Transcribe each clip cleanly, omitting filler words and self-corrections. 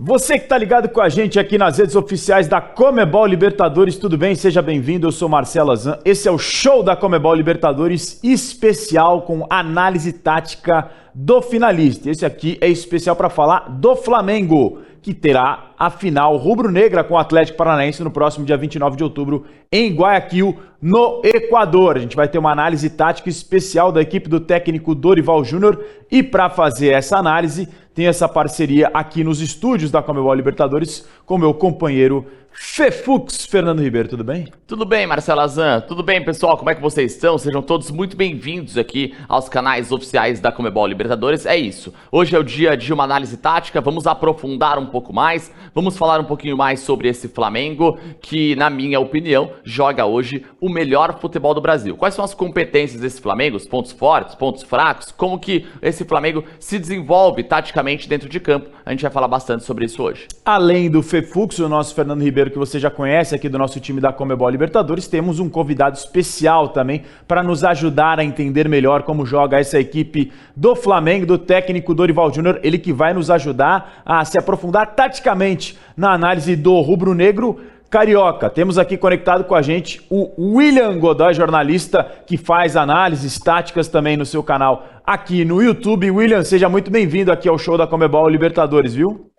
Você que tá ligado com a gente aqui nas redes oficiais da Comebol Libertadores, tudo bem? Seja bem-vindo, eu sou Marcelo Azan. Esse é o show da Comebol Libertadores especial com análise tática do finalista. Esse aqui é especial para falar do Flamengo, que terá a final rubro-negra com o Atlético Paranaense no próximo dia 29 de outubro em Guayaquil, no Equador. A gente vai ter uma análise tática especial da equipe do técnico Dorival Júnior e para fazer essa análise tem essa parceria aqui nos estúdios da Comebol Libertadores com meu companheiro Fefux, Fernando Ribeiro, tudo bem? Tudo bem, Marcelo Azan? Tudo bem, pessoal? Como é que vocês estão? Sejam todos muito bem-vindos aqui aos canais oficiais da Comebol Libertadores. É isso, hoje é o dia de uma análise tática, vamos aprofundar um pouco mais, vamos falar um pouquinho mais sobre esse Flamengo, que, na minha opinião, joga hoje o melhor futebol do Brasil. Quais são as competências desse Flamengo, os pontos fortes, pontos fracos, como que esse Flamengo se desenvolve taticamente dentro de campo? A gente vai falar bastante sobre isso hoje. Além do Fefux, o nosso Fernando Ribeiro, que você já conhece aqui do nosso time da Comebol Libertadores, temos um convidado especial também para nos ajudar a entender melhor como joga essa equipe do Flamengo, do técnico Dorival Júnior, ele que vai nos ajudar a se aprofundar taticamente na análise do rubro-negro carioca. Temos aqui conectado com a gente o William Godoy, jornalista que faz análises táticas também no seu canal aqui no YouTube. William, seja muito bem-vindo aqui ao show da Comebol Libertadores, viu?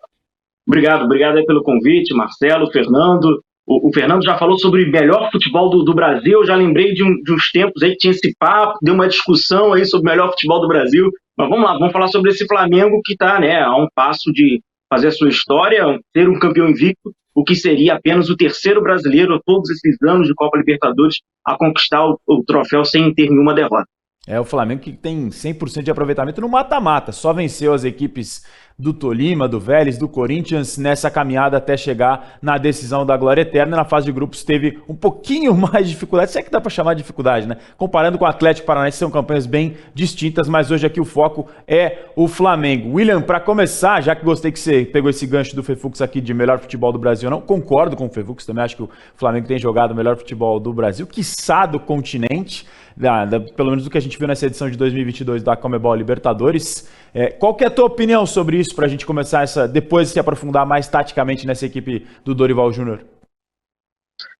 Obrigado aí pelo convite, Marcelo, Fernando. O Fernando já falou sobre o melhor futebol do Brasil, eu já lembrei de uns tempos aí que tinha esse papo, deu uma discussão aí sobre o melhor futebol do Brasil. Mas vamos lá, vamos falar sobre esse Flamengo que está, né, a um passo de fazer a sua história, ter um campeão invicto, o que seria apenas o terceiro brasileiro a todos esses anos de Copa Libertadores a conquistar o troféu sem ter nenhuma derrota. É o Flamengo que tem 100% de aproveitamento no mata-mata, só venceu as equipes do Tolima, do Vélez, do Corinthians nessa caminhada até chegar na decisão da glória eterna. Na fase de grupos teve um pouquinho mais de dificuldade, se é que dá para chamar de dificuldade, né? Comparando com o Atlético Paranaense, são campanhas bem distintas, mas hoje aqui o foco é o Flamengo. William, para começar, já que gostei que você pegou esse gancho do Fefux aqui de melhor futebol do Brasil, não concordo com o Fefux, também acho que o Flamengo tem jogado o melhor futebol do Brasil, quiçá do continente, pelo menos do que a gente viu nessa edição de 2022 da Comebol Libertadores. Qual que é a tua opinião sobre isso, para a gente começar depois de se aprofundar mais taticamente nessa equipe do Dorival Júnior?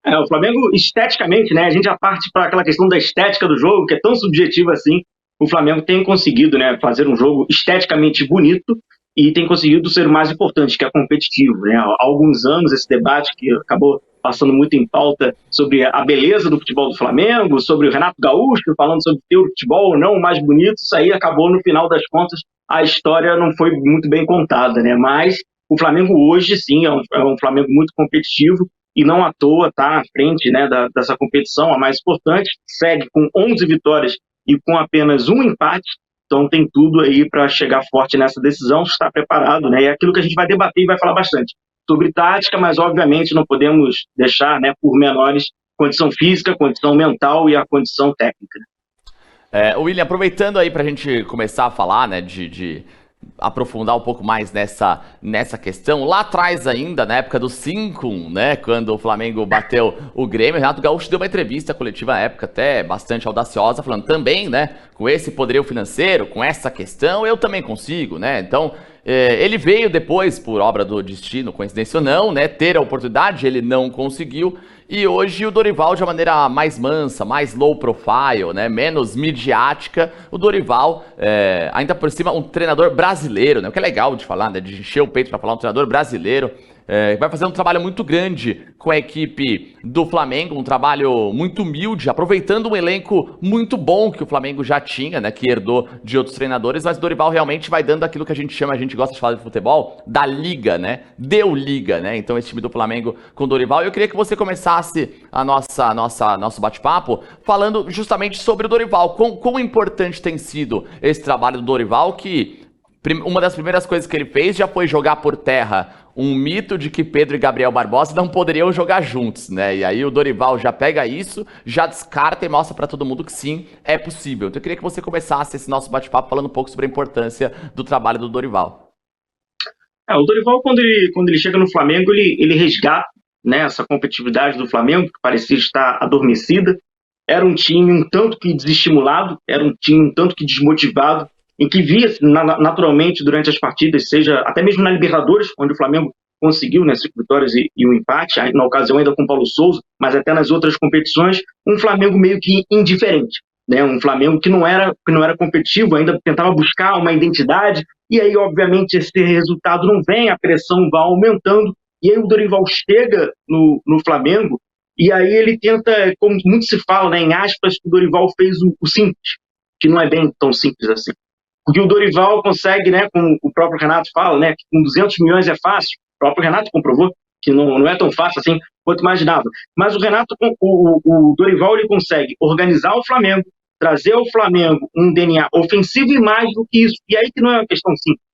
O Flamengo, esteticamente, né, a gente já parte para aquela questão da estética do jogo, que é tão subjetiva assim. O Flamengo tem conseguido, né, fazer um jogo esteticamente bonito e tem conseguido ser o mais importante, que é competitivo, né? Há alguns anos esse debate que acabou passando muito em pauta sobre a beleza do futebol do Flamengo, sobre o Renato Gaúcho falando sobre ter o futebol ou não o mais bonito, isso aí acabou, no final das contas, a história não foi muito bem contada, né? Mas o Flamengo hoje, sim, é um Flamengo muito competitivo e não à toa está à frente, né, dessa competição, a mais importante, segue com 11 vitórias e com apenas um empate, então tem tudo aí para chegar forte nessa decisão, está preparado, né? É aquilo que a gente vai debater e vai falar bastante sobre tática, mas obviamente não podemos deixar, né, por menores, condição física, condição mental e a condição técnica. William, aproveitando aí para a gente começar a falar, né, de aprofundar um pouco mais nessa questão, lá atrás ainda, na época do 5-1, né, quando o Flamengo bateu o Grêmio, o Renato Gaúcho deu uma entrevista coletiva na época até bastante audaciosa, falando também, né, com esse poderio financeiro, com essa questão, eu também consigo, né, então ele veio depois, por obra do destino, coincidência ou não, né, ter a oportunidade, ele não conseguiu, e hoje o Dorival, de uma maneira mais mansa, mais low profile, né, menos midiática, o Dorival, ainda por cima, um treinador brasileiro, né, o que é legal de falar, né, de encher o peito para falar um treinador brasileiro, vai fazer um trabalho muito grande com a equipe do Flamengo, um trabalho muito humilde, aproveitando um elenco muito bom que o Flamengo já tinha, né, que herdou de outros treinadores, mas o Dorival realmente vai dando aquilo que a gente gosta de falar de futebol, da liga, né, deu liga, né, então esse time do Flamengo com o Dorival, eu queria que você começasse nosso bate-papo falando justamente sobre o Dorival, quão importante tem sido esse trabalho do Dorival, que uma das primeiras coisas que ele fez já foi jogar por terra um mito de que Pedro e Gabriel Barbosa não poderiam jogar juntos, né? E aí o Dorival já pega isso, já descarta e mostra para todo mundo que sim, é possível. Então eu queria que você começasse esse nosso bate-papo falando um pouco sobre a importância do trabalho do Dorival. O Dorival, quando ele chega no Flamengo, ele resgata, né, essa competitividade do Flamengo, que parecia estar adormecida. Era um time um tanto que desestimulado, era um time um tanto que desmotivado, em que via naturalmente durante as partidas, seja até mesmo na Libertadores, onde o Flamengo conseguiu, né, 5 vitórias e um empate, na ocasião ainda com o Paulo Souza, mas até nas outras competições, um Flamengo meio que indiferente, né, um Flamengo que não era competitivo, ainda tentava buscar uma identidade, e aí, obviamente, esse resultado não vem, a pressão vai aumentando, e aí o Dorival chega no Flamengo, e aí ele tenta, como muito se fala, né, em aspas, que o Dorival fez o simples, que não é bem tão simples assim. Porque o Dorival consegue, né, como o próprio Renato fala, né, que com 200 milhões é fácil. O próprio Renato comprovou que não é tão fácil assim quanto imaginava. Mas o Renato, o Dorival, ele consegue organizar o Flamengo, trazer ao Flamengo um DNA ofensivo e mais do que isso. E aí que não é uma questão simples.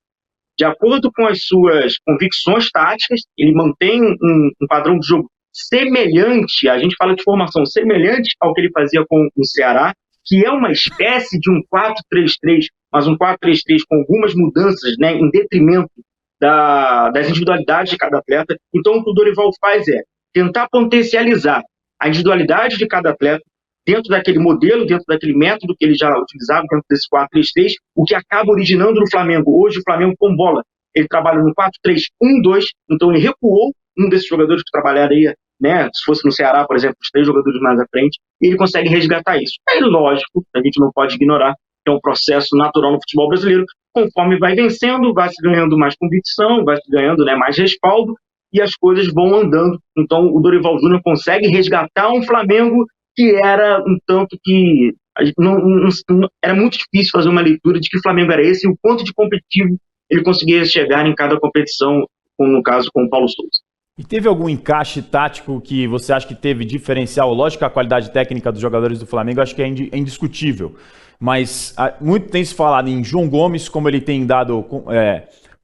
De acordo com as suas convicções táticas, ele mantém um padrão de jogo semelhante, a gente fala de formação semelhante ao que ele fazia com o Ceará, que é uma espécie de um 4-3-3, mas um 4-3-3 com algumas mudanças, né, em detrimento das individualidades de cada atleta. Então, o que o Dorival faz é tentar potencializar a individualidade de cada atleta dentro daquele modelo, dentro daquele método que ele já utilizava, dentro desse 4-3-3, o que acaba originando no Flamengo. Hoje, o Flamengo com bola, ele trabalha no 4-3-1-2, então ele recuou um desses jogadores que trabalharia, né, se fosse no Ceará, por exemplo, os 3 jogadores mais à frente, e ele consegue resgatar isso. É lógico, a gente não pode ignorar que é um processo natural no futebol brasileiro, conforme vai vencendo, vai se ganhando mais convicção, vai se ganhando, né, mais respaldo, e as coisas vão andando. Então o Dorival Júnior consegue resgatar um Flamengo que era um tanto que era muito difícil fazer uma leitura de que o Flamengo era esse e o quanto de competitivo ele conseguia chegar em cada competição, como no caso com o Paulo Souza. E teve algum encaixe tático que você acha que teve diferencial? Lógico que a qualidade técnica dos jogadores do Flamengo acho que é indiscutível, mas muito tem se falado em João Gomes, como ele tem dado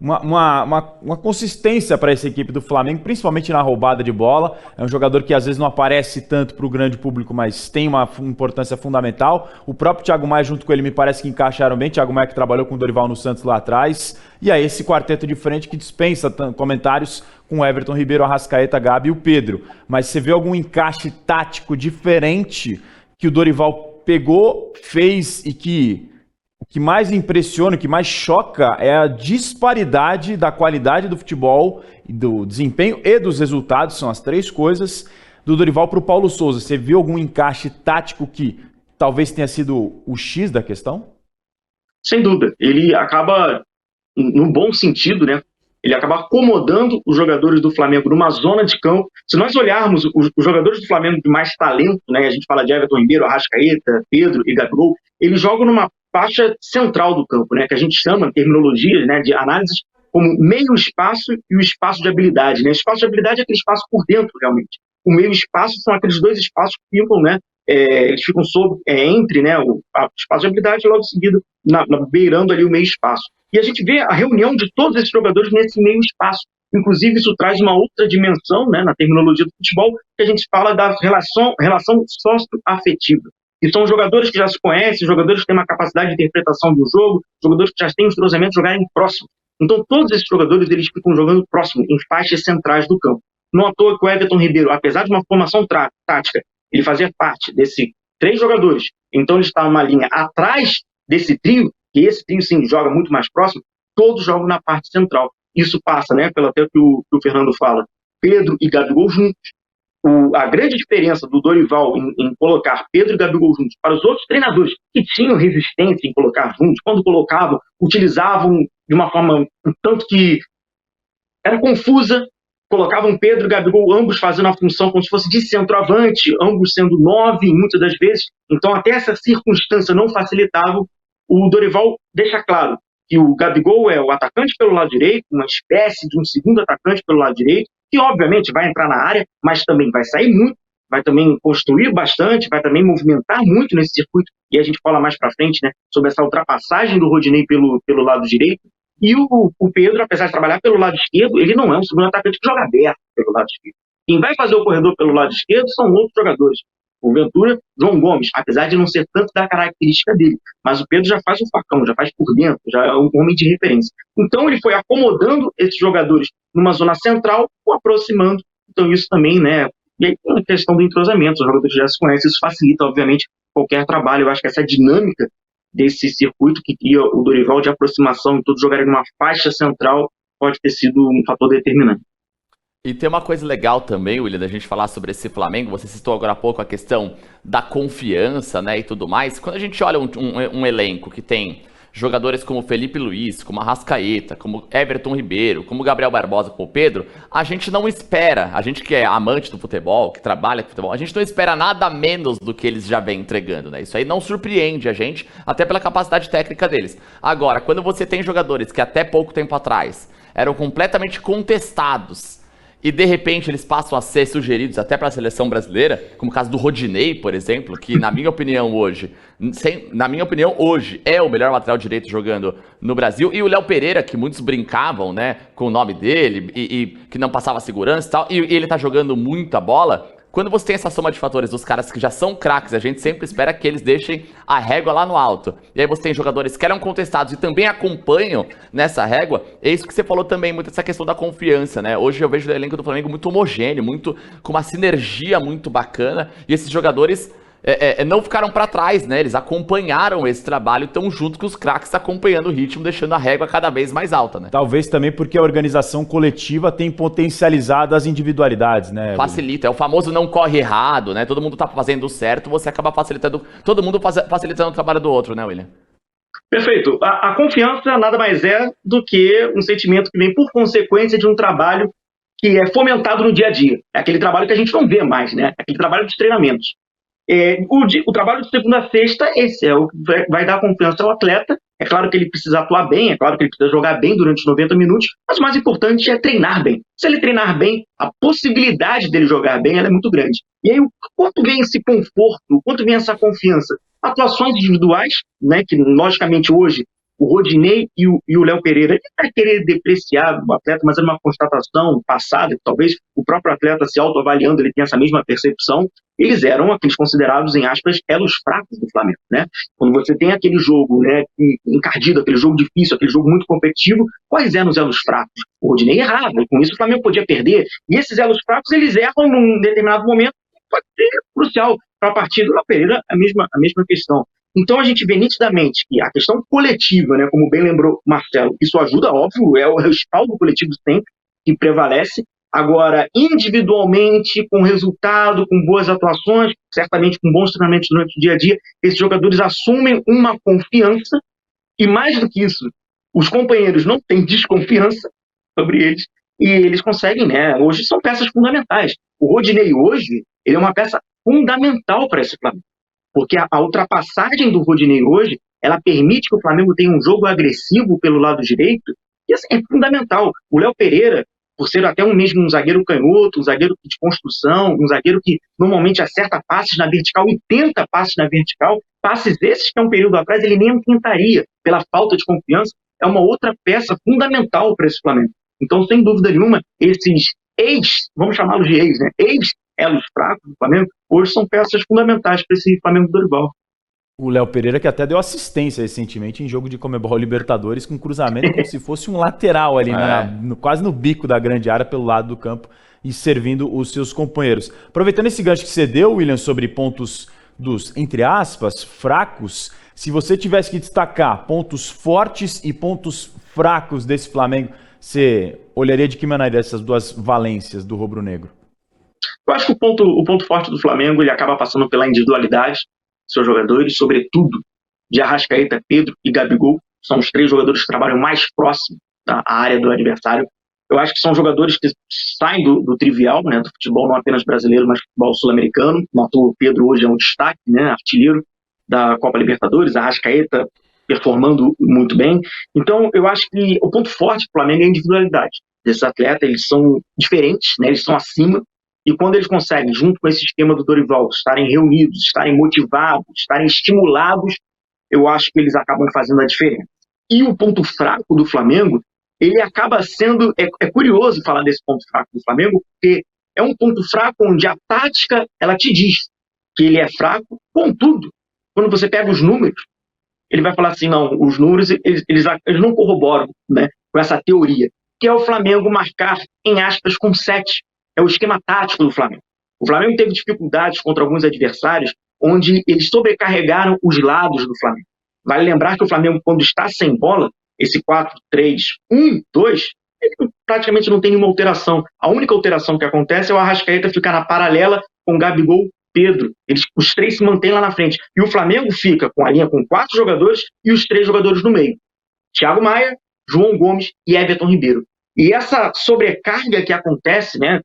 uma consistência para essa equipe do Flamengo, principalmente na roubada de bola. É um jogador que às vezes não aparece tanto para o grande público, mas tem uma importância fundamental. O próprio Thiago Maia junto com ele me parece que encaixaram bem. Thiago Maia que trabalhou com o Dorival no Santos lá atrás. E aí esse quarteto de frente que dispensa comentários com o Everton Ribeiro, Arrascaeta, Gabi e o Pedro. Mas você vê algum encaixe tático diferente que o Dorival pegou, fez e que o que mais impressiona, o que mais choca é a disparidade da qualidade do futebol, do desempenho e dos resultados, são as 3 coisas, do Dorival para o Paulo Souza. Você viu algum encaixe tático que talvez tenha sido o X da questão? Sem dúvida. Ele acaba, no bom sentido, né? Ele acaba acomodando os jogadores do Flamengo numa zona de campo. Se nós olharmos os jogadores do Flamengo de mais talento, né? A gente fala de Everton Ribeiro, Arrascaeta, Pedro e Gabigol, eles jogam numa faixa central do campo, né, que a gente chama, terminologia, né, de análise, como meio espaço e o espaço de habilidade. Né? O espaço de habilidade é aquele espaço por dentro, realmente. O meio espaço são aqueles 2 espaços que ficam, né, eles ficam entre, né, o espaço de habilidade e logo em seguida beirando ali o meio espaço. E a gente vê a reunião de todos esses jogadores nesse meio espaço. Inclusive, isso traz uma outra dimensão, né, na terminologia do futebol, que a gente fala da relação sócio-afetiva. E são jogadores que já se conhecem, jogadores que têm uma capacidade de interpretação do jogo, jogadores que já têm um entrosamento de jogarem próximo. Então, todos esses jogadores eles ficam jogando próximo, em faixas centrais do campo. Não à toa que o Everton Ribeiro, apesar de uma formação tática, ele fazia parte desses 3 jogadores. Então, ele está numa linha atrás desse trio, que esse trio, sim, joga muito mais próximo, todos jogam na parte central. Isso passa, né, pelo até que o Fernando fala, Pedro e Gabigol juntos. A grande diferença do Dorival em colocar Pedro e Gabigol juntos para os outros treinadores que tinham resistência em colocar juntos, quando colocavam, utilizavam de uma forma um tanto que era confusa, colocavam Pedro e Gabigol ambos fazendo a função como se fosse de centroavante, ambos sendo 9 muitas das vezes, então até essa circunstância não facilitava. O Dorival deixa claro que o Gabigol é o atacante pelo lado direito, uma espécie de um segundo atacante pelo lado direito, que obviamente vai entrar na área, mas também vai sair muito, vai também construir bastante, vai também movimentar muito nesse circuito, e a gente fala mais para frente, né, sobre essa ultrapassagem do Rodinei pelo lado direito. E o Pedro, apesar de trabalhar pelo lado esquerdo, ele não é um segundo atacante que joga aberto pelo lado esquerdo. Quem vai fazer o corredor pelo lado esquerdo são outros jogadores. O Ventura, João Gomes, apesar de não ser tanto da característica dele, mas o Pedro já faz o facão, já faz por dentro, já é um homem de referência. Então ele foi acomodando esses jogadores numa zona central, ou aproximando. Então isso também, né, e aí tem a questão do entrosamento, os jogadores já se conhecem, isso facilita, obviamente, qualquer trabalho. Eu acho que essa dinâmica desse circuito que cria o Dorival de aproximação e todos jogarem numa faixa central pode ter sido um fator determinante. E tem uma coisa legal também, William, da gente falar sobre esse Flamengo. Você citou agora há pouco a questão da confiança, né, e tudo mais. Quando a gente olha um elenco que tem jogadores como Felipe Luiz, como Arrascaeta, como Everton Ribeiro, como Gabriel Barbosa, como Pedro, a gente não espera, a gente que é amante do futebol, que trabalha com futebol, a gente não espera nada menos do que eles já vêm entregando, né? Isso aí não surpreende a gente, até pela capacidade técnica deles. Agora, quando você tem jogadores que até pouco tempo atrás eram completamente contestados, e de repente eles passam a ser sugeridos até para a seleção brasileira, como o caso do Rodinei, por exemplo, que na minha opinião hoje é o melhor lateral direito jogando no Brasil, e o Léo Pereira, que muitos brincavam, né, com o nome dele e que não passava segurança e tal, e ele tá jogando muita bola. Quando você tem essa soma de fatores dos caras que já são craques, a gente sempre espera que eles deixem a régua lá no alto. E aí você tem jogadores que eram contestados e também acompanham nessa régua. É isso que você falou também, muito essa questão da confiança, né? Hoje eu vejo o elenco do Flamengo muito homogêneo, muito com uma sinergia muito bacana. E esses jogadores não ficaram para trás, né? Eles acompanharam esse trabalho e estão junto com os craques acompanhando o ritmo, deixando a régua cada vez mais alta, né? Talvez também porque a organização coletiva tem potencializado as individualidades, né? Facilita, é o famoso não corre errado, né? Todo mundo tá fazendo certo, você acaba facilitando, todo mundo facilitando o trabalho do outro, né, William? Perfeito. A confiança nada mais é do que um sentimento que vem por consequência de um trabalho que é fomentado no dia a dia. É aquele trabalho que a gente não vê mais, né? Aquele trabalho dos treinamentos. O trabalho de segunda a sexta, esse é o que vai dar confiança ao atleta. É claro que ele precisa atuar bem, é claro que ele precisa jogar bem durante os 90 minutos, mas o mais importante é treinar bem. Se ele treinar bem, a possibilidade dele jogar bem ela é muito grande. E aí, o quanto vem esse conforto, o quanto vem essa confiança? Atuações individuais, né, que logicamente hoje o Rodinei e o Léo Pereira, ele vai querer depreciar o atleta, mas é uma constatação passada, que talvez o próprio atleta se autoavaliando, ele tenha essa mesma percepção. Eles eram aqueles considerados, em aspas, elos fracos do Flamengo, né? Quando você tem aquele jogo, né, encardido, aquele jogo difícil, aquele jogo muito competitivo, quais eram os elos fracos? O Rodinei errava, e com isso o Flamengo podia perder. E esses elos fracos, eles erram num determinado momento, pode ser crucial para a partida. O Léo Pereira, a mesma questão. Então a gente vê nitidamente que a questão coletiva, né, como bem lembrou Marcelo, isso ajuda, óbvio, é o respaldo coletivo sempre que prevalece. Agora, individualmente, com resultado, com boas atuações, certamente com bons treinamentos durante o dia a dia, esses jogadores assumem uma confiança e, mais do que isso, os companheiros não têm desconfiança sobre eles e eles conseguem, né? Hoje são peças fundamentais. O Rodinei hoje, ele é uma peça fundamental para esse Flamengo. Porque a ultrapassagem do Rodinei hoje, ela permite que o Flamengo tenha um jogo agressivo pelo lado direito, e assim, é fundamental. O Léo Pereira, por ser até um zagueiro canhoto, um zagueiro de construção, um zagueiro que normalmente acerta passes na vertical e tenta passes na vertical, passes esses que há um período atrás ele nem tentaria, pela falta de confiança, é uma outra peça fundamental para esse Flamengo. Então, sem dúvida nenhuma, esses vamos chamá-los de né? Elos fracos do Flamengo, hoje são peças fundamentais para esse Flamengo do Dorival. O Léo Pereira que até deu assistência recentemente em jogo de Conmebol Libertadores com cruzamento como se fosse um lateral ali, quase no bico da grande área pelo lado do campo e servindo os seus companheiros. Aproveitando esse gancho que você deu, William, sobre pontos dos, entre aspas, fracos, se você tivesse que destacar pontos fortes e pontos fracos desse Flamengo, você olharia de que maneira essas duas valências do rubro-negro? Eu acho que o ponto forte do Flamengo ele acaba passando pela individualidade dos seus jogadores, sobretudo de Arrascaeta, Pedro e Gabigol. São os três jogadores que trabalham mais próximo da área do adversário. Eu acho que são jogadores que saem do trivial, né, do futebol não apenas brasileiro, mas futebol sul-americano. O Pedro hoje é um destaque, né, artilheiro da Copa Libertadores, Arrascaeta performando muito bem. Então, eu acho que o ponto forte do Flamengo é a individualidade desses atletas. Eles são diferentes, né, eles são acima. E quando eles conseguem, junto com esse esquema do Dorival, estarem reunidos, estarem motivados, estarem estimulados, eu acho que eles acabam fazendo a diferença. E o ponto fraco do Flamengo, ele acaba sendo... É curioso falar desse ponto fraco do Flamengo, porque é um ponto fraco onde a tática, ela te diz que ele é fraco, contudo, quando você pega os números, ele vai falar assim, não, os números, eles não corroboram, né, com essa teoria, que é o Flamengo marcar, em aspas, com 7. É o esquema tático do Flamengo. O Flamengo teve dificuldades contra alguns adversários onde eles sobrecarregaram os lados do Flamengo. Vale lembrar que o Flamengo, quando está sem bola, esse 4-3-1-2, ele praticamente não tem nenhuma alteração. A única alteração que acontece é o Arrascaeta ficar na paralela com Gabigol, Pedro. Os três se mantêm lá na frente. E o Flamengo fica com a linha com 4 jogadores e os 3 jogadores no meio. Thiago Maia, João Gomes e Everton Ribeiro. E essa sobrecarga que acontece, né,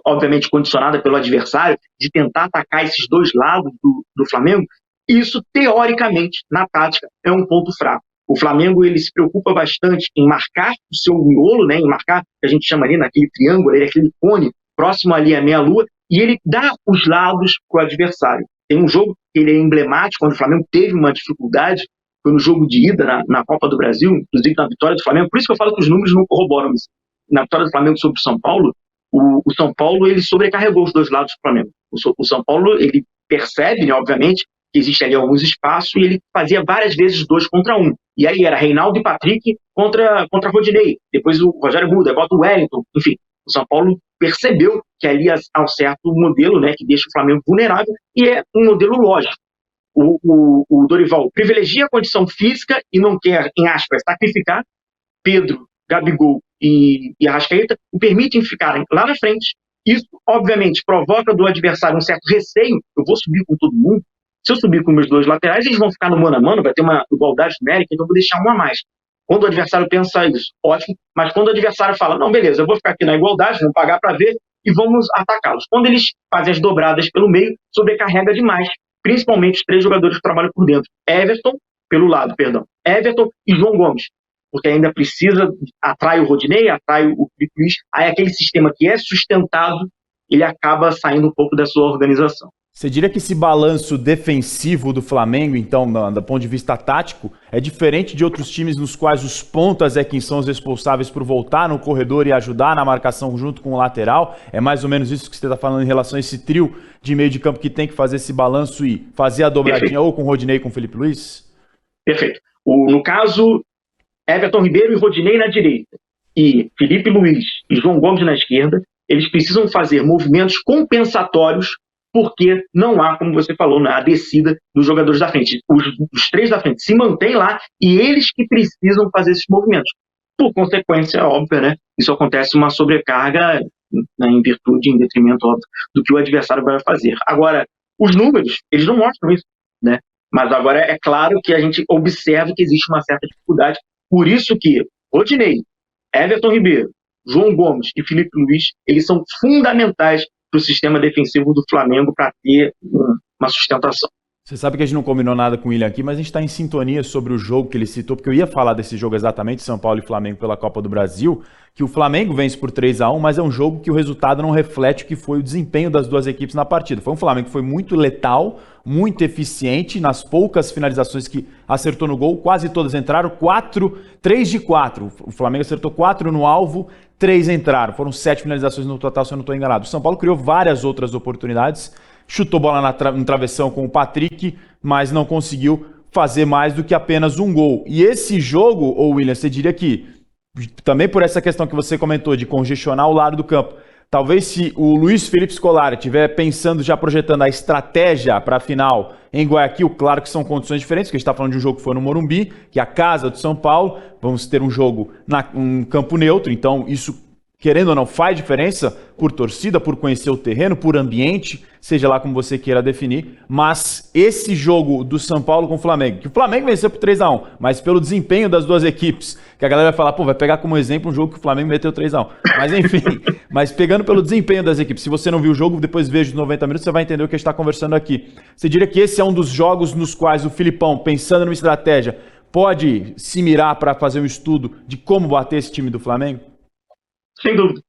obviamente condicionada pelo adversário, de tentar atacar esses dois lados do Flamengo, isso, teoricamente, na tática, é um ponto fraco. O Flamengo ele se preocupa bastante em marcar o seu miolo, né, em marcar, que a gente chama ali naquele triângulo, aquele cone próximo ali à meia-lua, e ele dá os lados para o adversário. Tem um jogo que ele é emblemático, quando o Flamengo teve uma dificuldade, foi no jogo de ida na Copa do Brasil, inclusive na vitória do Flamengo, por isso que eu falo que os números não corroboram isso. Na vitória do Flamengo sobre o São Paulo, o São Paulo ele sobrecarregou os dois lados do Flamengo. O São Paulo ele percebe, né, obviamente, que existe ali alguns espaços e ele fazia várias vezes 2 contra 1. E aí era Reinaldo e Patrick contra Rodinei. Depois o Rogério muda, bota o Wellington. Enfim, o São Paulo percebeu que ali há um certo modelo, né, que deixa o Flamengo vulnerável e é um modelo lógico. O Dorival privilegia a condição física e não quer, em aspas, sacrificar. Pedro, Gabigol e Arrascaeta o permitem ficarem lá na frente. Isso, obviamente, provoca do adversário um certo receio. Eu vou subir com todo mundo. Se eu subir com meus 2 laterais, eles vão ficar no mano a mano, vai ter uma igualdade numérica, então eu vou deixar um a mais. Quando o adversário pensa isso, ótimo. Mas quando o adversário fala, não, beleza, eu vou ficar aqui na igualdade, vamos pagar para ver e vamos atacá-los. Quando eles fazem as dobradas pelo meio, sobrecarrega demais. Principalmente os 3 jogadores que trabalham por dentro. Everton e João Gomes. Porque ainda precisa, atrai o Rodinei, atrai o Felipe Luiz, aí aquele sistema que é sustentado, ele acaba saindo um pouco da sua organização. Você diria que esse balanço defensivo do Flamengo, então, do ponto de vista tático, é diferente de outros times nos quais os pontas é quem são os responsáveis por voltar no corredor e ajudar na marcação junto com o lateral? É mais ou menos isso que você está falando em relação a esse trio de meio de campo que tem que fazer esse balanço e fazer a dobradinha. Perfeito. Ou com o Rodinei e com o Felipe Luiz? Perfeito. No caso, Everton Ribeiro e Rodinei na direita e Felipe Luiz e João Gomes na esquerda, eles precisam fazer movimentos compensatórios porque não há, como você falou, a descida dos jogadores da frente. Os 3 da frente se mantêm lá e eles que precisam fazer esses movimentos. Por consequência, óbvia, né? Isso acontece uma sobrecarga, né, em virtude, em detrimento, óbvio, do que o adversário vai fazer. Agora, os números, eles não mostram isso, né? Mas agora é claro que a gente observa que existe uma certa dificuldade. Por isso que Rodinei, Everton Ribeiro, João Gomes e Felipe Luiz, eles são fundamentais para o sistema defensivo do Flamengo para ter uma sustentação. Você sabe que a gente não combinou nada com o William aqui, mas a gente está em sintonia sobre o jogo que ele citou, porque eu ia falar desse jogo exatamente, São Paulo e Flamengo pela Copa do Brasil, que o Flamengo vence por 3-1, mas é um jogo que o resultado não reflete o que foi o desempenho das duas equipes na partida. Foi um Flamengo que foi muito letal, muito eficiente, nas poucas finalizações que acertou no gol, quase todas entraram, 3 de 4. O Flamengo acertou 4 no alvo, 3 entraram. Foram 7 finalizações no total, se eu não estou enganado. O São Paulo criou várias outras oportunidades, chutou bola no travessão com o Patrick, mas não conseguiu fazer mais do que apenas um gol. E esse jogo, William, você diria que, também por essa questão que você comentou, de congestionar o lado do campo, talvez se o Luiz Felipe Scolari estiver pensando, já projetando a estratégia para a final em Guayaquil, claro que são condições diferentes, porque a gente está falando de um jogo que foi no Morumbi, que é a casa do São Paulo, vamos ter um jogo um campo neutro, então isso, querendo ou não, faz diferença por torcida, por conhecer o terreno, por ambiente, seja lá como você queira definir, mas esse jogo do São Paulo com o Flamengo, que o Flamengo venceu por 3-1, mas pelo desempenho das duas equipes, que a galera vai falar, vai pegar como exemplo um jogo que o Flamengo meteu 3-1, mas enfim, mas pegando pelo desempenho das equipes, se você não viu o jogo, depois veja os 90 minutos, você vai entender o que a gente está conversando aqui. Você diria que esse é um dos jogos nos quais o Filipão, pensando numa estratégia, pode se mirar para fazer um estudo de como bater esse time do Flamengo? Sem dúvida.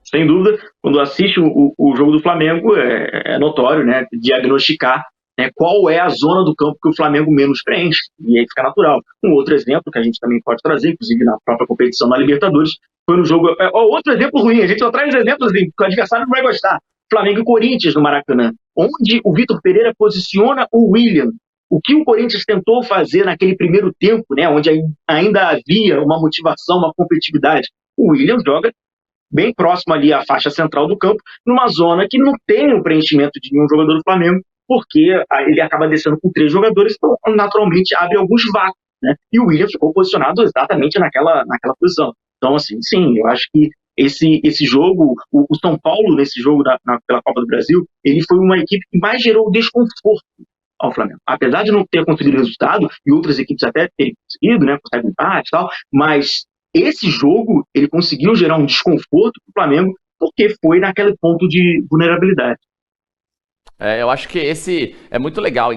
Sem dúvida, quando assiste o jogo do Flamengo, é notório, né, diagnosticar, né, qual é a zona do campo que o Flamengo menos preenche, e aí fica natural. Um outro exemplo que a gente também pode trazer, inclusive na própria competição da Libertadores, foi no jogo... outro exemplo ruim, a gente só traz exemplos que o adversário não vai gostar. Flamengo e Corinthians no Maracanã, onde o Vitor Pereira posiciona o William. O que o Corinthians tentou fazer naquele primeiro tempo, né, onde ainda havia uma motivação, uma competitividade, o William joga bem próximo ali à faixa central do campo, numa zona que não tem o preenchimento de nenhum jogador do Flamengo, porque ele acaba descendo com 3 jogadores, então naturalmente abre alguns vácuos, né? E o William ficou posicionado exatamente naquela posição. Então, assim, sim, eu acho que esse jogo, o São Paulo nesse jogo pela Copa do Brasil, ele foi uma equipe que mais gerou desconforto ao Flamengo. Apesar de não ter conseguido resultado, e outras equipes até terem conseguido, né, conseguem empate e tal, mas esse jogo, ele conseguiu gerar um desconforto para o Flamengo, porque foi naquele ponto de vulnerabilidade. Eu acho que esse é muito legal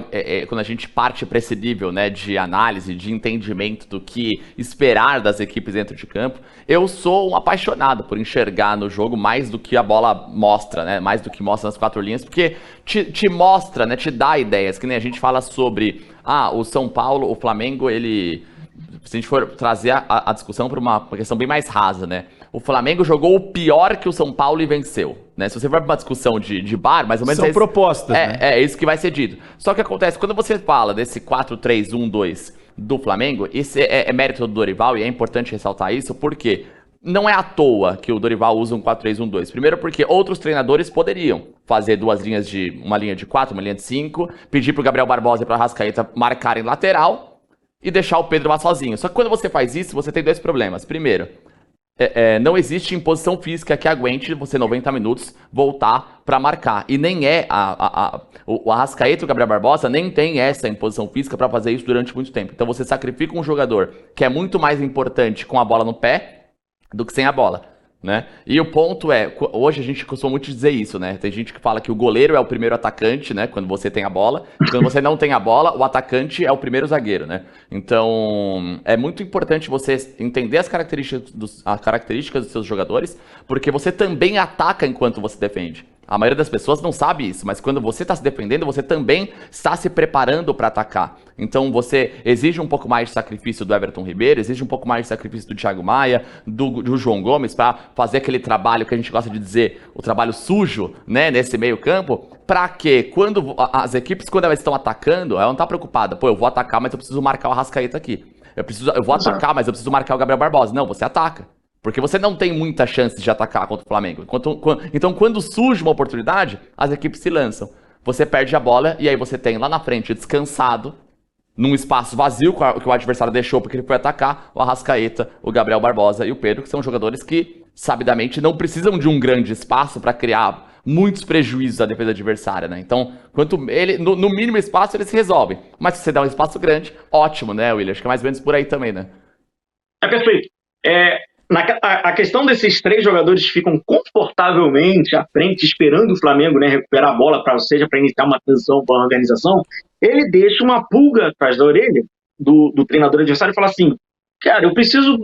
quando a gente parte para esse nível, né, de análise, de entendimento do que esperar das equipes dentro de campo. Eu sou um apaixonado por enxergar no jogo mais do que a bola mostra, né, mais do que mostra nas 4 linhas, porque te mostra, né, te dá ideias, que nem a gente fala sobre o São Paulo, o Flamengo, ele... Se a gente for trazer a discussão para uma questão bem mais rasa, né? O Flamengo jogou o pior que o São Paulo e venceu, né? Se você for para uma discussão de bar, mais ou menos... São propostas, né? É isso que vai ser dito. Só que acontece, quando você fala desse 4-3-1-2 do Flamengo, esse é mérito do Dorival e é importante ressaltar isso, porque não é à toa que o Dorival usa um 4-3-1-2. Primeiro porque outros treinadores poderiam fazer uma linha de 4, uma linha de 5, pedir pro Gabriel Barbosa e pro Arrascaeta marcarem lateral e deixar o Pedro lá sozinho. Só que quando você faz isso, você tem 2 problemas. Primeiro, não existe imposição física que aguente você 90 minutos voltar para marcar. E nem o Arrascaeta e o Gabriel Barbosa nem tem essa imposição física para fazer isso durante muito tempo. Então você sacrifica um jogador que é muito mais importante com a bola no pé do que sem a bola, né? E o ponto hoje a gente costuma muito dizer isso, né? Tem gente que fala que o goleiro é o primeiro atacante, né? Quando você tem a bola. Quando você não tem a bola, o atacante é o primeiro zagueiro, né? Então, é muito importante você entender as características dos seus jogadores, porque você também ataca enquanto você defende. A maioria das pessoas não sabe isso, mas quando você está se defendendo, você também está se preparando para atacar. Então você exige um pouco mais de sacrifício do Everton Ribeiro, exige um pouco mais de sacrifício do Thiago Maia, do João Gomes, para fazer aquele trabalho que a gente gosta de dizer, o trabalho sujo, né, nesse meio campo, para que quando as equipes, quando elas estão atacando, ela não está preocupada, eu vou atacar, mas eu preciso marcar o Arrascaeta aqui. Eu vou atacar, mas eu preciso marcar o Gabriel Barbosa. Não, você ataca. Porque você não tem muita chance de atacar contra o Flamengo. Então, quando surge uma oportunidade, as equipes se lançam. Você perde a bola e aí você tem lá na frente, descansado, num espaço vazio que o adversário deixou porque ele foi atacar, o Arrascaeta, o Gabriel Barbosa e o Pedro, que são jogadores que, sabidamente, não precisam de um grande espaço para criar muitos prejuízos à defesa adversária, né? Então, no mínimo espaço, eles se resolvem. Mas se você dá um espaço grande, ótimo, né, William? Acho que é mais ou menos por aí também, né? É perfeito. A questão desses 3 jogadores que ficam confortavelmente à frente, esperando o Flamengo, né, recuperar a bola, seja para iniciar uma transição para a organização, ele deixa uma pulga atrás da orelha do treinador adversário e fala assim, cara, eu preciso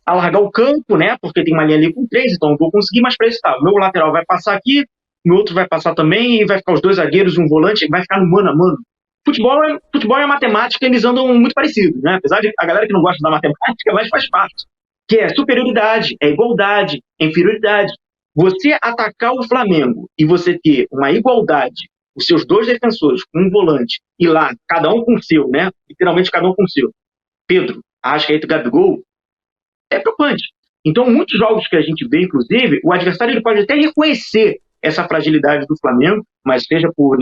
alargar o campo, né, porque tem uma linha ali com 3, então eu vou conseguir, mas para isso o meu lateral vai passar aqui, o meu outro vai passar também, e vai ficar os 2 zagueiros e um volante, vai ficar no mano a mano. Futebol e a matemática, eles andam muito parecidos, né? Apesar de a galera que não gosta da matemática, mas faz parte. Que é superioridade, é igualdade, é inferioridade. Você atacar o Flamengo e você ter uma igualdade, os seus 2 defensores com um volante, e lá, cada um com o seu, né? Literalmente cada um com o seu. Pedro, Arrascaeta e Gabigol, é preocupante. Então, muitos jogos que a gente vê, inclusive, o adversário ele pode até reconhecer essa fragilidade do Flamengo, mas seja por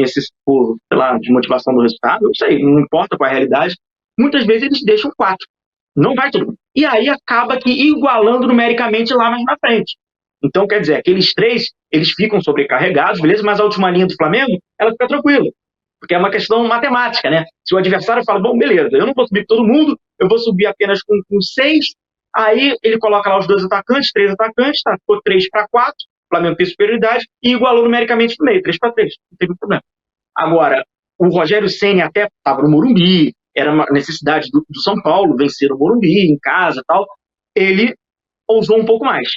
desmotivação do resultado, não sei, não importa qual é a realidade, muitas vezes eles deixam 4. Não vai todo mundo. E aí acaba que igualando numericamente lá mais na frente. Então, quer dizer, aqueles 3, eles ficam sobrecarregados, beleza? Mas a última linha do Flamengo, ela fica tranquila. Porque é uma questão matemática, né? Se o adversário fala, bom, beleza, eu não vou subir com todo mundo, eu vou subir apenas com 6, aí ele coloca lá os 2 atacantes, 3 atacantes, tá? Ficou 3-4, o Flamengo tem superioridade, e igualou numericamente no meio, 3-3, não teve problema. Agora, o Rogério Ceni até estava no Morumbi, era uma necessidade do São Paulo vencer o Morumbi, em casa e tal, ele ousou um pouco mais.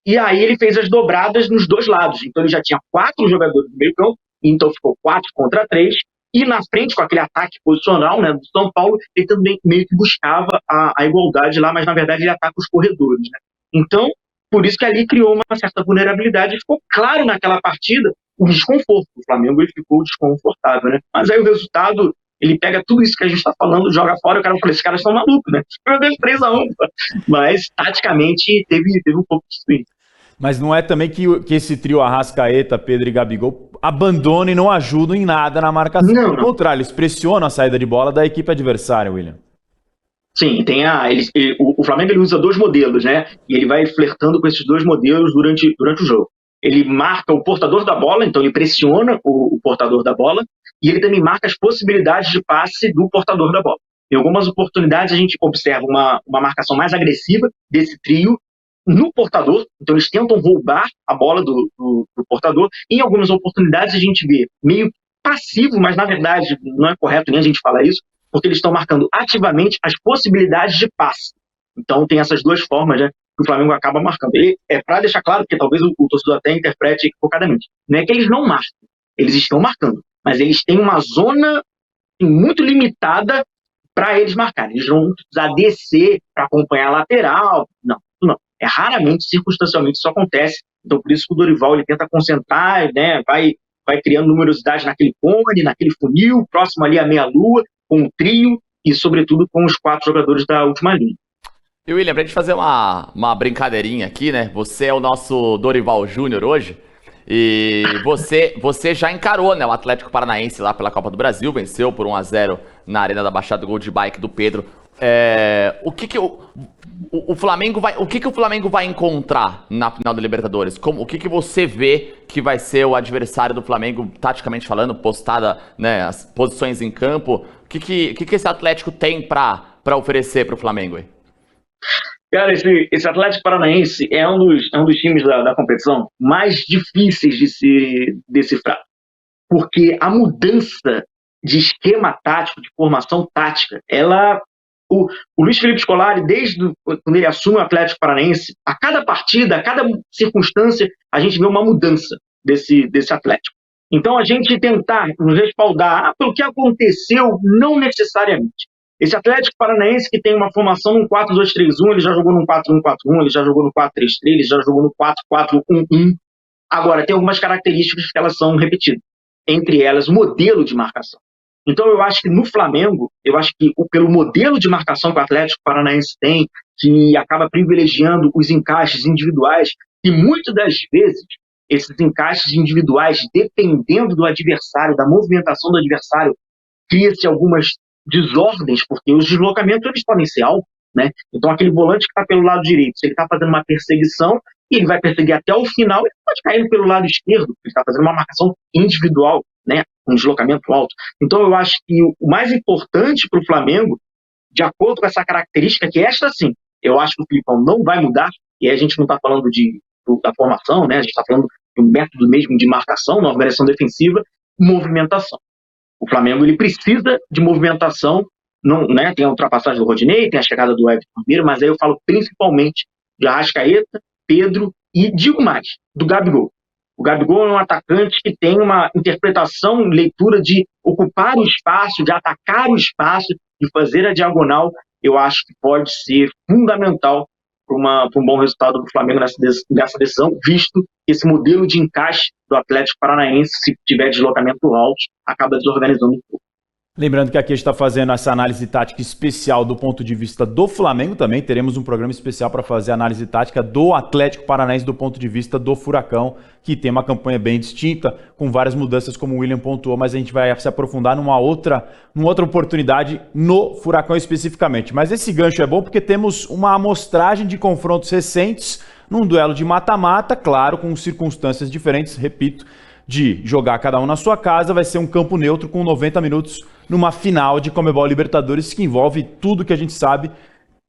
E aí ele fez as dobradas nos 2 lados. Então ele já tinha 4 jogadores no meio campo, então ficou 4-3, e na frente, com aquele ataque posicional, né, do São Paulo, ele também meio que buscava a igualdade lá, mas na verdade ele ataca os corredores, né? Então, por isso que ali criou uma certa vulnerabilidade, e ficou claro naquela partida o desconforto. O Flamengo ele ficou desconfortável, né? Mas aí o resultado, ele pega tudo isso que a gente está falando, joga fora, e o cara fala, esses caras estão malucos, né? Perdeu 3-1, mas taticamente teve um pouco disso aí. Mas não é também que esse trio Arrascaeta, Pedro e Gabigol abandonam e não ajudam em nada na marcação. Não, Pelo não. contrário, eles pressionam a saída de bola da equipe adversária, William. Sim, o Flamengo ele usa dois modelos, né? E ele vai flertando com esses dois modelos durante o jogo. Ele marca o portador da bola, então ele pressiona o portador da bola, e ele também marca as possibilidades de passe do portador da bola. Em algumas oportunidades a gente observa uma marcação mais agressiva desse trio no portador, então eles tentam roubar a bola do portador. Em algumas oportunidades a gente vê meio passivo, mas na verdade não é correto nem a gente falar isso, porque eles estão marcando ativamente as possibilidades de passe. Então tem essas duas formas, né, que o Flamengo acaba marcando. E é para deixar claro, porque talvez o torcedor até interprete equivocadamente, não é que eles não marcam, eles estão marcando, mas eles têm uma zona muito limitada para eles marcarem. Eles não vão precisar descer para acompanhar a lateral, não. É raramente, circunstancialmente, isso acontece. Então por isso que o Dorival ele tenta concentrar, né, vai criando numerosidade naquele cone, naquele funil, próximo ali à meia-lua, com o trio e, sobretudo, com os 4 jogadores da última linha. E William, pra gente fazer uma brincadeirinha aqui, né? Você é o nosso Dorival Júnior hoje. E você já encarou, né, o Atlético Paranaense lá pela Copa do Brasil, venceu por 1-0 na Arena da Baixada, gol de bike do Pedro. O Flamengo vai encontrar na final da Libertadores? O que você vê que vai ser o adversário do Flamengo, taticamente falando, postada, né, as posições em campo? O que esse Atlético tem para oferecer para o Flamengo aí? Cara, esse Atlético Paranaense é um dos times da competição mais difíceis de se decifrar, porque a mudança de esquema tático, de formação tática, o Luiz Felipe Scolari, desde quando ele assume o Atlético Paranaense, a cada partida, a cada circunstância, a gente vê uma mudança desse Atlético. Então a gente tentar nos respaldar pelo que aconteceu, não necessariamente. Esse Atlético Paranaense que tem uma formação num 4-2-3-1, ele já jogou num 4-1-4-1, ele já jogou no 4-3-3, ele já jogou no 4-4-1-1. Agora, tem algumas características que elas são repetidas. Entre elas, o modelo de marcação. Então, eu acho que no Flamengo, pelo modelo de marcação que o Atlético Paranaense tem, que acaba privilegiando os encaixes individuais, e muitas das vezes, esses encaixes individuais, dependendo do adversário, da movimentação do adversário, cria-se algumas desordens, porque os deslocamentos eles podem ser altos, né? Então, aquele volante que está pelo lado direito, se ele está fazendo uma perseguição, e ele vai perseguir até o final, ele pode cair pelo lado esquerdo, ele está fazendo uma marcação individual, né, um deslocamento alto. Então eu acho que o mais importante para o Flamengo, de acordo com essa característica, que esta sim, eu acho que o Filipão não vai mudar, e aí a gente não está falando da formação, né, a gente está falando de um método mesmo de marcação, uma organização defensiva, movimentação. O Flamengo ele precisa de movimentação, não, né, tem a ultrapassagem do Rodinei, tem a chegada do Everton Ribeiro, mas aí eu falo principalmente de Arrascaeta, Pedro e, digo mais, do Gabigol. O Gabigol é um atacante que tem uma interpretação, leitura de ocupar o espaço, de atacar o espaço, de fazer a diagonal. Eu acho que pode ser fundamental para um bom resultado do Flamengo nessa decisão, visto que esse modelo de encaixe do Atlético Paranaense, se tiver deslocamento alto, acaba desorganizando um pouco. Lembrando que aqui a gente está fazendo essa análise tática especial do ponto de vista do Flamengo também. Teremos um programa especial para fazer a análise tática do Atlético Paranaense do ponto de vista do Furacão, que tem uma campanha bem distinta, com várias mudanças, como o William pontuou, mas a gente vai se aprofundar numa outra oportunidade no Furacão especificamente. Mas esse gancho é bom porque temos uma amostragem de confrontos recentes num duelo de mata-mata, claro, com circunstâncias diferentes, repito, de jogar cada um na sua casa, vai ser um campo neutro com 90 minutos numa final de Conmebol Libertadores, que envolve tudo que a gente sabe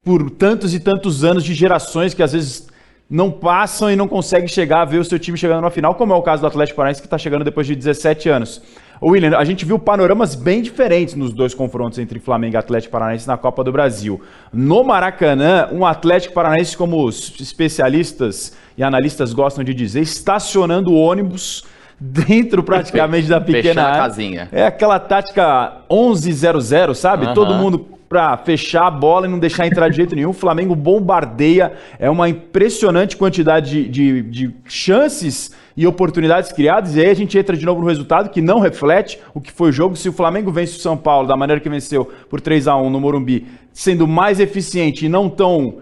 por tantos e tantos anos de gerações que às vezes não passam e não conseguem chegar a ver o seu time chegando na final, como é o caso do Atlético Paranaense, que está chegando depois de 17 anos. William, a gente viu panoramas bem diferentes nos dois confrontos entre Flamengo e Atlético Paranaense na Copa do Brasil. No Maracanã, um Atlético Paranaense, como os especialistas e analistas gostam de dizer, estacionando o ônibus dentro praticamente da pequena área. Casinha. É aquela tática 11-0-0, sabe? Uhum. Todo mundo para fechar a bola e não deixar entrar de jeito nenhum. O Flamengo bombardeia, é uma impressionante quantidade de chances e oportunidades criadas, e aí a gente entra de novo no resultado que não reflete o que foi o jogo. Se o Flamengo vence o São Paulo da maneira que venceu por 3-1 no Morumbi, sendo mais eficiente e não tão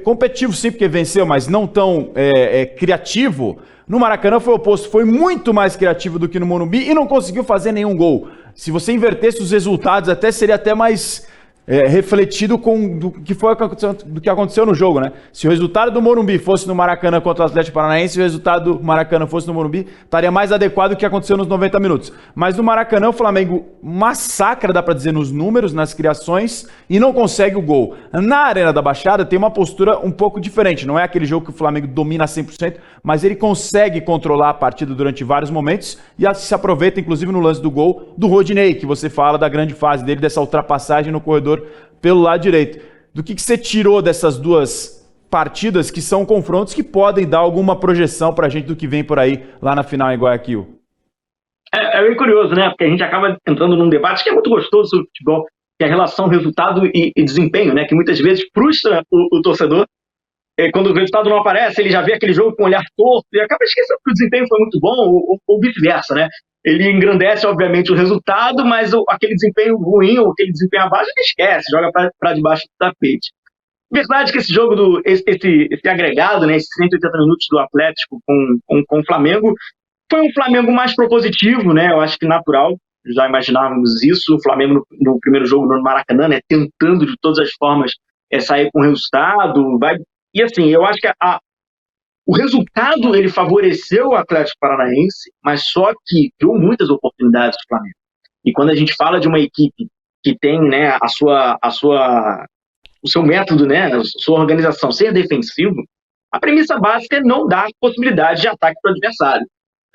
competitivo sim, porque venceu, mas não tão criativo. No Maracanã foi o oposto, foi muito mais criativo do que no Morumbi e não conseguiu fazer nenhum gol. Se você invertesse os resultados, seria até mais refletido do que aconteceu no jogo, né? Se o resultado do Morumbi fosse no Maracanã contra o Atlético Paranaense, e o resultado do Maracanã fosse no Morumbi, estaria mais adequado do que aconteceu nos 90 minutos. Mas no Maracanã, o Flamengo massacra, dá pra dizer, nos números, nas criações, e não consegue o gol. Na Arena da Baixada tem uma postura um pouco diferente. Não é aquele jogo que o Flamengo domina 100%, mas ele consegue controlar a partida durante vários momentos e se aproveita, inclusive, no lance do gol do Rodinei, que você fala da grande fase dele, dessa ultrapassagem no corredor pelo lado direito. Do que você tirou dessas duas partidas, que são confrontos que podem dar alguma projeção pra gente do que vem por aí lá na final em Guayaquil? É bem curioso, né? Porque a gente acaba entrando num debate que é muito gostoso sobre futebol, que é a relação resultado e desempenho, né? Que muitas vezes frustra o torcedor. Quando o resultado não aparece, ele já vê aquele jogo com um olhar torto e acaba esquecendo que o desempenho foi muito bom, ou vice-versa, né? Ele engrandece, obviamente, o resultado, mas aquele desempenho ruim ou aquele desempenho abaixo, ele esquece, joga para debaixo do tapete. Verdade que esse jogo, esse agregado, né, esses 180 minutos do Atlético com o Flamengo, foi um Flamengo mais propositivo, né? Eu acho que natural, já imaginávamos isso. O Flamengo no primeiro jogo no Maracanã, né, tentando de todas as formas sair com o resultado. E assim, eu acho que o resultado ele favoreceu o Atlético Paranaense, mas só que deu muitas oportunidades do Flamengo. E quando a gente fala de uma equipe que tem, né, o seu método, né, a sua organização ser defensivo, a premissa básica é não dar possibilidade de ataque para o adversário,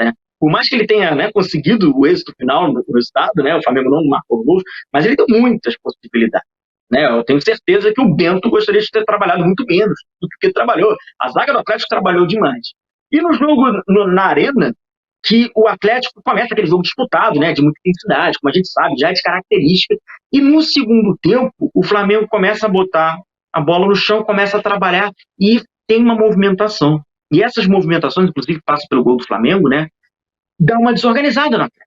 né? Por mais que ele tenha, né, conseguido o êxito final no resultado, né, o Flamengo não marcou gol, mas ele deu muitas possibilidades. Né, eu tenho certeza que o Bento gostaria de ter trabalhado muito menos do que ele trabalhou. A zaga do Atlético trabalhou demais. E no jogo na Arena, que o Atlético começa aquele jogo disputado, né, de muita intensidade, como a gente sabe, já é de característica. E no segundo tempo, o Flamengo começa a botar a bola no chão, começa a trabalhar e tem uma movimentação. E essas movimentações, inclusive, passam pelo gol do Flamengo, né, dá uma desorganizada no Atlético.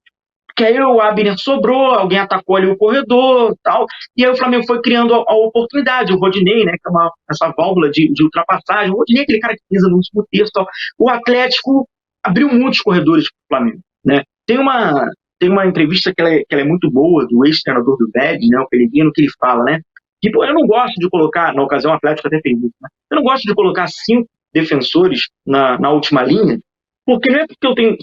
Que aí o Abner sobrou, alguém atacou ali o corredor tal, e aí o Flamengo foi criando a oportunidade, o Rodinei, né, que é essa válvula de ultrapassagem, o Rodinei é aquele cara que pisa no último terço tal. O Atlético abriu muitos corredores para o Flamengo, né. Tem uma entrevista que ela é muito boa, do ex-treinador do Vélez, né, o Pellegrino, que ele fala, né, que eu não gosto de colocar, na ocasião o Atlético até fez isso, né, eu não gosto de colocar 5 defensores na última linha, porque não é porque eu tenho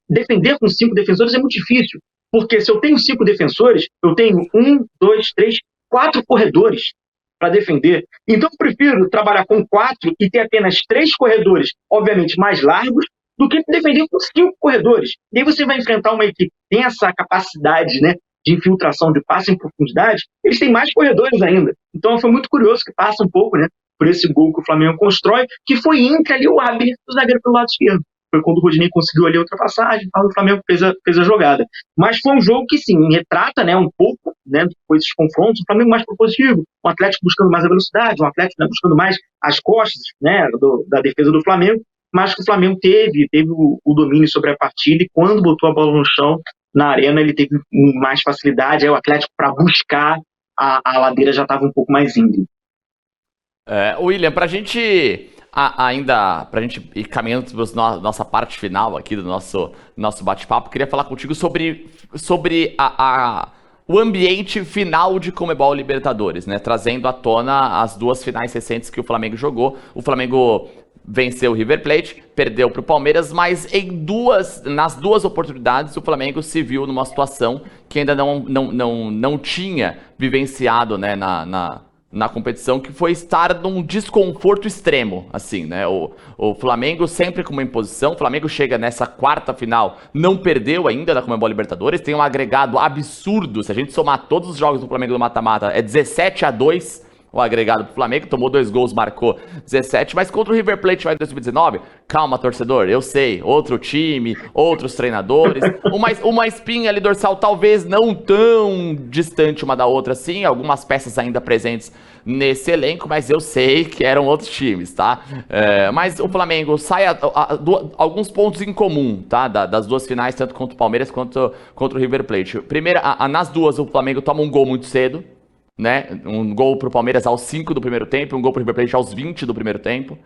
defender com 5 defensores é muito difícil. Porque se eu tenho 5 defensores, eu tenho 1, 2, 3, 4 corredores para defender. Então eu prefiro trabalhar com 4 e ter apenas 3 corredores, obviamente mais largos, do que defender com 5 corredores. E aí você vai enfrentar uma equipe que tem essa capacidade, né, de infiltração, de passe em profundidade, eles têm mais corredores ainda. Então foi muito curioso que passa um pouco, né, por esse gol que o Flamengo constrói, que foi entre ali o Abner, o zagueiro pelo lado esquerdo. Foi quando o Rodinei conseguiu ali a ultrapassagem, o Flamengo fez a jogada. Mas foi um jogo que, sim, retrata, né, um pouco, né, depois desses confrontos, o Flamengo mais propositivo, o Atlético buscando mais a velocidade, o Atlético, né, buscando mais as costas, né, da defesa do Flamengo, mas que o Flamengo teve o domínio sobre a partida e quando botou a bola no chão, na Arena, ele teve mais facilidade, aí o Atlético, para buscar, a ladeira já estava um pouco mais íngreme. William, pra gente ir caminhando para nossa parte final aqui do nosso bate-papo, queria falar contigo sobre o ambiente final de Conmebol Libertadores, né? Trazendo à tona as 2 finais recentes que o Flamengo jogou. O Flamengo venceu o River Plate, perdeu para o Palmeiras, mas nas duas oportunidades o Flamengo se viu numa situação que ainda não tinha vivenciado, né, na competição, que foi estar num desconforto extremo, assim, né? O Flamengo sempre com uma imposição, o Flamengo chega nessa quarta final, não perdeu ainda na Conmebol Libertadores, tem um agregado absurdo, se a gente somar todos os jogos do Flamengo do mata-mata, é 17-2 o agregado pro Flamengo, tomou 2 gols, marcou 17, mas contra o River Plate vai em 2019, calma, torcedor, eu sei, outro time, outros treinadores, uma espinha ali dorsal talvez não tão distante uma da outra assim, algumas peças ainda presentes nesse elenco, mas eu sei que eram outros times, tá? Mas o Flamengo sai alguns pontos em comum, tá? Das 2 finais, tanto contra o Palmeiras quanto contra o River Plate. Primeiro, nas 2 o Flamengo toma um gol muito cedo, né? Um gol pro Palmeiras aos 5 do primeiro tempo, um gol pro River Plate aos 20 do primeiro tempo.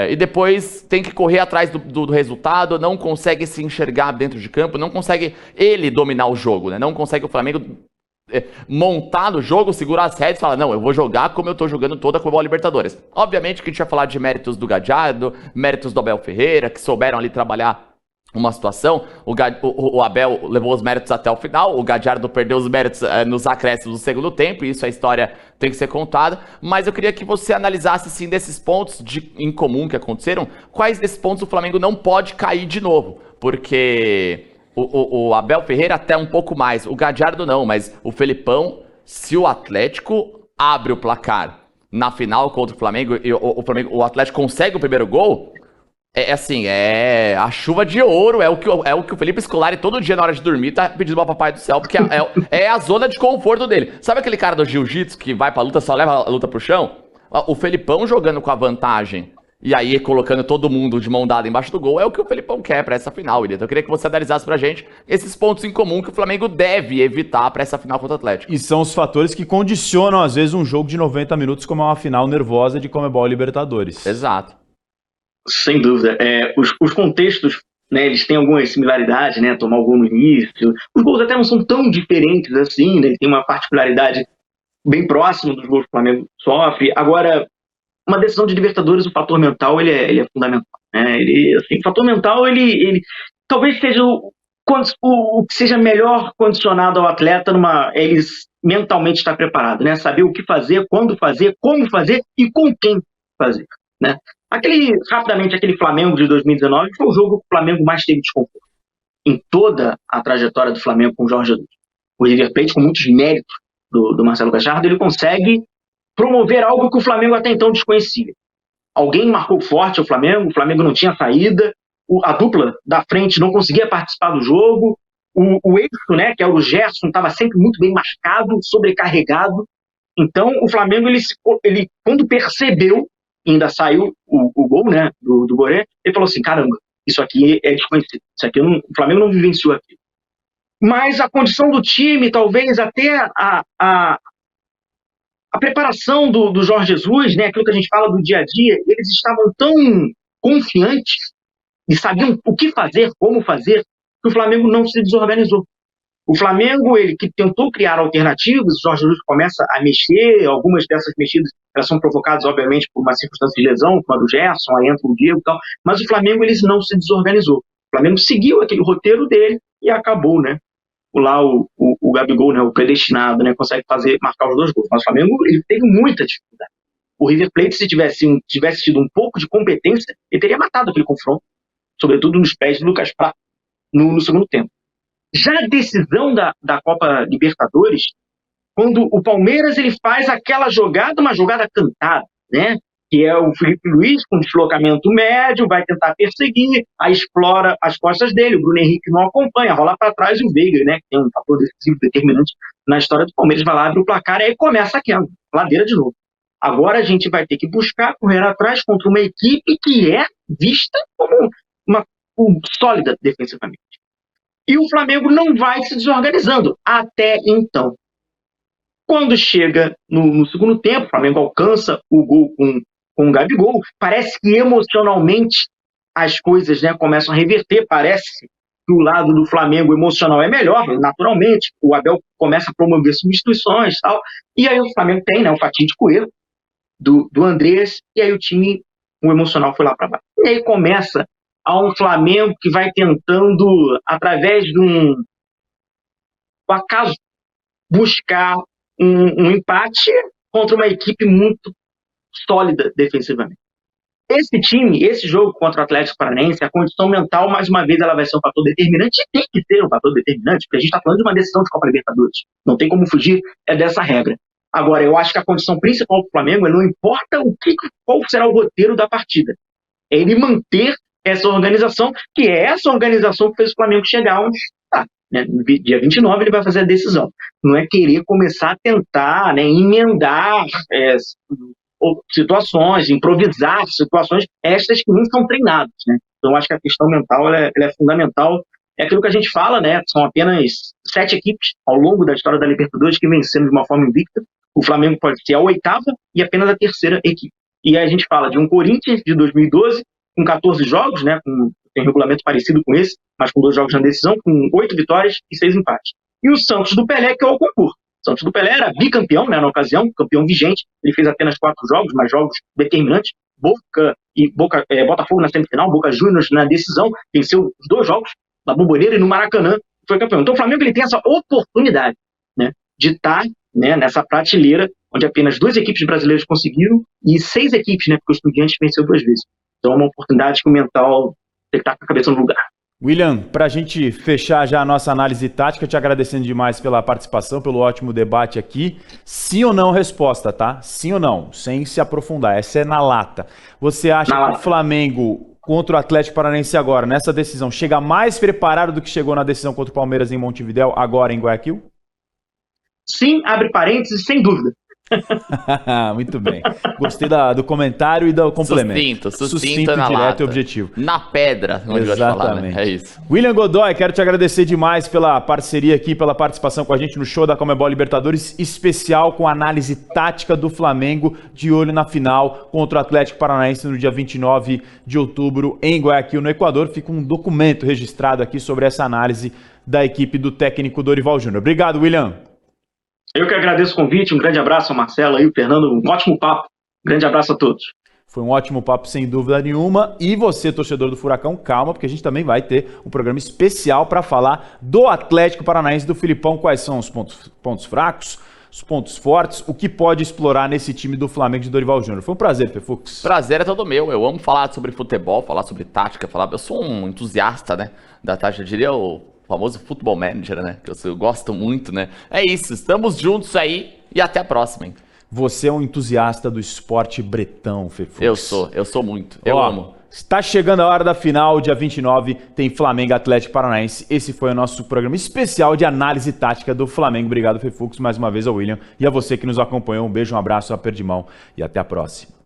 E depois tem que correr atrás do resultado, não consegue se enxergar dentro de campo, não consegue ele dominar o jogo, né? Não consegue o Flamengo montar no jogo, segurar as rédeas e falar, não, eu vou jogar como eu tô jogando toda a Copa Libertadores. Obviamente que a gente vai falar de méritos do Gadiardo, méritos do Abel Ferreira, que souberam ali trabalhar uma situação. O Abel levou os méritos até o final, o Gadiardo perdeu os méritos nos acréscimos do segundo tempo, e isso a história tem que ser contada, mas eu queria que você analisasse, sim, desses pontos em comum que aconteceram, quais desses pontos o Flamengo não pode cair de novo, porque o Abel Ferreira até um pouco mais, o Gadiardo não, mas o Felipão, se o Atlético abre o placar na final contra o Flamengo, e o Atlético consegue o primeiro gol, assim, é a chuva de ouro, é o que o Felipe Scolari todo dia na hora de dormir tá pedindo pra papai do céu, porque é a zona de conforto dele. Sabe aquele cara do jiu-jitsu que vai pra luta, só leva a luta pro chão? O Felipão jogando com a vantagem e aí colocando todo mundo de mão dada embaixo do gol é o que o Felipão quer pra essa final, William. Então eu queria que você analisasse pra gente esses pontos em comum que o Flamengo deve evitar pra essa final contra o Atlético. E são os fatores que condicionam, às vezes, um jogo de 90 minutos como é uma final nervosa de Conmebol Libertadores. Exato. Sem dúvida. Os contextos, né, eles têm algumas similaridades, né? Tomar o gol no início. Os gols até não são tão diferentes assim, né? Tem uma particularidade bem próxima dos gols que o Flamengo sofre. Agora, uma decisão de Libertadores, o fator mental ele é fundamental, né? O fator mental ele talvez seja o que seja melhor condicionado ao atleta ele mentalmente estar preparado, né? Saber o que fazer, quando fazer, como fazer e com quem fazer, né? Rapidamente, aquele Flamengo de 2019 foi o jogo que o Flamengo mais teve desconforto em toda a trajetória do Flamengo com o Jorge Jesus. O River Plate, com muitos méritos do Marcelo Gallardo, ele consegue promover algo que o Flamengo até então desconhecia. Alguém marcou forte o Flamengo não tinha saída, a dupla da frente não conseguia participar do jogo, o eixo, né, que é o Gerson, estava sempre muito bem marcado, sobrecarregado. Então, o Flamengo, ele quando percebeu, ainda saiu o gol, né, do Boré, ele falou assim, caramba, isso aqui é desconhecido, isso aqui o Flamengo não vivenciou aqui. Mas a condição do time, talvez até a preparação do Jorge Jesus, né, aquilo que a gente fala do dia a dia, eles estavam tão confiantes e sabiam o que fazer, como fazer, que o Flamengo não se desorganizou. O Flamengo, ele que tentou criar alternativas, o Jorge Jesus começa a mexer, algumas dessas mexidas elas são provocadas, obviamente, por uma circunstância de lesão, como a do Gerson, aí entra o Diego e tal, mas o Flamengo ele não se desorganizou. O Flamengo seguiu aquele roteiro dele e acabou, né? O Gabigol, né, o predestinado, né, consegue marcar os 2 gols. Mas o Flamengo ele teve muita dificuldade. O River Plate, se tivesse tido um pouco de competência, ele teria matado aquele confronto, sobretudo nos pés do Lucas Prato, no segundo tempo. Já a decisão da Copa Libertadores, quando o Palmeiras ele faz aquela jogada, uma jogada cantada, né? Que é o Felipe Luiz com deslocamento médio, vai tentar perseguir, aí explora as costas dele, o Bruno Henrique não acompanha, rola para trás e o Veiga, né? Que tem um fator decisivo determinante na história do Palmeiras, vai lá, abre o placar e aí começa aquela ladeira de novo. Agora a gente vai ter que buscar, correr atrás contra uma equipe que é vista como uma sólida defensivamente. E o Flamengo não vai se desorganizando até então. Quando chega no segundo tempo, o Flamengo alcança o gol com o Gabigol, parece que emocionalmente as coisas, né, começam a reverter, parece que o lado do Flamengo emocional é melhor, naturalmente, o Abel começa a promover substituições e tal, e aí o Flamengo tem, né, o fatídico erro do Andrés, e aí o emocional foi lá para baixo. E aí começa um Flamengo que vai tentando, através de um acaso, buscar um empate contra uma equipe muito sólida defensivamente. Esse jogo contra o Atlético Paranaense, a condição mental, mais uma vez, ela vai ser um fator determinante, e tem que ser um fator determinante, porque a gente está falando de uma decisão de Copa Libertadores. Não tem como fugir dessa regra. Agora, eu acho que a condição principal do Flamengo não importa qual será o roteiro da partida. É ele manter essa organização, que é essa organização que fez o Flamengo chegar onde está. Né? No dia 29 ele vai fazer a decisão. Não é querer começar a tentar, né, emendar situações, improvisar situações, estas que não são treinadas. Né? Então, acho que a questão mental ela é fundamental. É aquilo que a gente fala, né? São apenas 7 equipes ao longo da história da Libertadores que venceram de uma forma invicta. o Flamengo pode ser a 8ª e apenas a 3ª equipe. E aí a gente fala de um Corinthians de 2012, com 14 jogos, né, tem um regulamento parecido com esse, mas com 2 jogos na decisão, com 8 vitórias e 6 empates. E o Santos do Pelé, que é o concurso. O Santos do Pelé era bicampeão, né, na ocasião, campeão vigente, ele fez apenas 4 jogos, mas jogos determinantes. Botafogo na semifinal, Boca Juniors na decisão, venceu os 2 jogos, na Bomboneira e no Maracanã, foi campeão. Então o Flamengo ele tem essa oportunidade, né, de estar, né, nessa prateleira onde apenas 2 equipes brasileiras conseguiram e 6 equipes, né, porque o Estudiantes venceu 2 vezes. Então é uma oportunidade que o mental tem que estar com a cabeça no lugar. William, para a gente fechar já a nossa análise tática, te agradecendo demais pela participação, pelo ótimo debate aqui. Sim ou não resposta, tá? Sim ou não, sem se aprofundar. Essa é na lata. Você acha que o Flamengo contra o Atlético Paranaense agora, nessa decisão, chega mais preparado do que chegou na decisão contra o Palmeiras em Montevidéu, agora em Guayaquil? Sim, abre parênteses, sem dúvida. Muito bem. Gostei do comentário e do complemento. Sucinto na direto lata. E objetivo. Na pedra, onde vai falar, né? É isso. William Godoy, quero te agradecer demais pela parceria aqui, pela participação com a gente no show da Conmebol Libertadores, especial com análise tática do Flamengo, de olho na final contra o Atlético Paranaense no dia 29 de outubro em Guayaquil, no Equador. Fica um documento registrado aqui sobre essa análise da equipe do técnico Dorival Júnior. Obrigado, William. Eu que agradeço o convite, um grande abraço ao Marcelo e o Fernando, um ótimo papo, um grande abraço a todos. Foi um ótimo papo, sem dúvida nenhuma, e você, torcedor do Furacão, calma, porque a gente também vai ter um programa especial para falar do Atlético Paranaense do Filipão, quais são os pontos fracos, os pontos fortes, o que pode explorar nesse time do Flamengo de Dorival Júnior. Foi um prazer, Fefux. Prazer é todo meu, eu amo falar sobre futebol, falar sobre tática, eu sou um entusiasta, né, da tática, eu diria o famoso Football Manager, né? Que eu gosto muito, né? É isso, estamos juntos aí e até a próxima, hein? Você é um entusiasta do esporte bretão, Fefux. Eu sou muito, eu amo. Está chegando a hora da final, dia 29, tem Flamengo Atlético Paranaense. Esse foi o nosso programa especial de análise tática do Flamengo. Obrigado, Fefux, mais uma vez ao William. E a você que nos acompanhou, um beijo, um abraço, um aperto de mão e até a próxima.